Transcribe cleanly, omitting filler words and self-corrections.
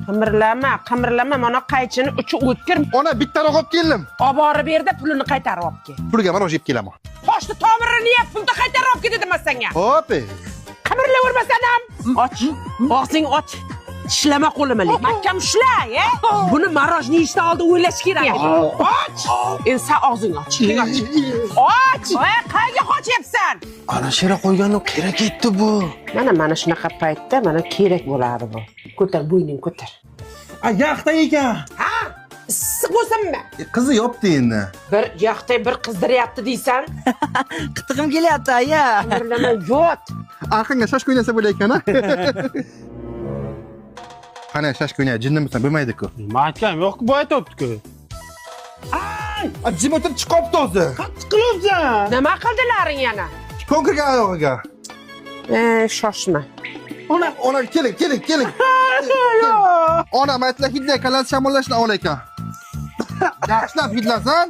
Qimirlama, mana qaychini uchi o'tkir. Ona bittaroq olib keldim. Olib borib berdi, pulini qaytarib olib kel. Pulga mana yeb kelaman. Qo'shni tomirini yeb, pulni qaytarib olib kel dedim senga. Hop. Qimirlavermasan ham. Och. Og'zing och. Tishlama qo'limni. Mahkam ushla, Buni marojni yeyishdan oldin o'ylash kerak. Och. Endi sen og'zing och. Och. Qayga qochyapsan? Ana shera qo'yganni kerak etdi bu. Mana shunaqa paytda mana kerak bo'ladi bu. Ko'tar, bo'yning ko'tar. Yaxta ekan. Ha? Issiq bo'lsinmi? Qizi yopdi endi. Bir yaxtay bir qizdiryapti deysan? Qitig'im kelyapti, aya. Qimirlama, yot. Arqanga shoshka o'ynasa bo'layotgan-a? Qani shoshka o'ynay, jinnimisan bo'lmaydi-ku. Nima aytgan? Yo'q-ku, bu aytibdi-ku. Jim o'tirib chiqibdi o'zi. Qattiq qilyapsan. Nima qildilaring yana? Konkret oyog'iga. Shoshma. Ona keling. Ona aytlar hidla kalas shamollashni ol ekan. Yaxshilab hidlasan.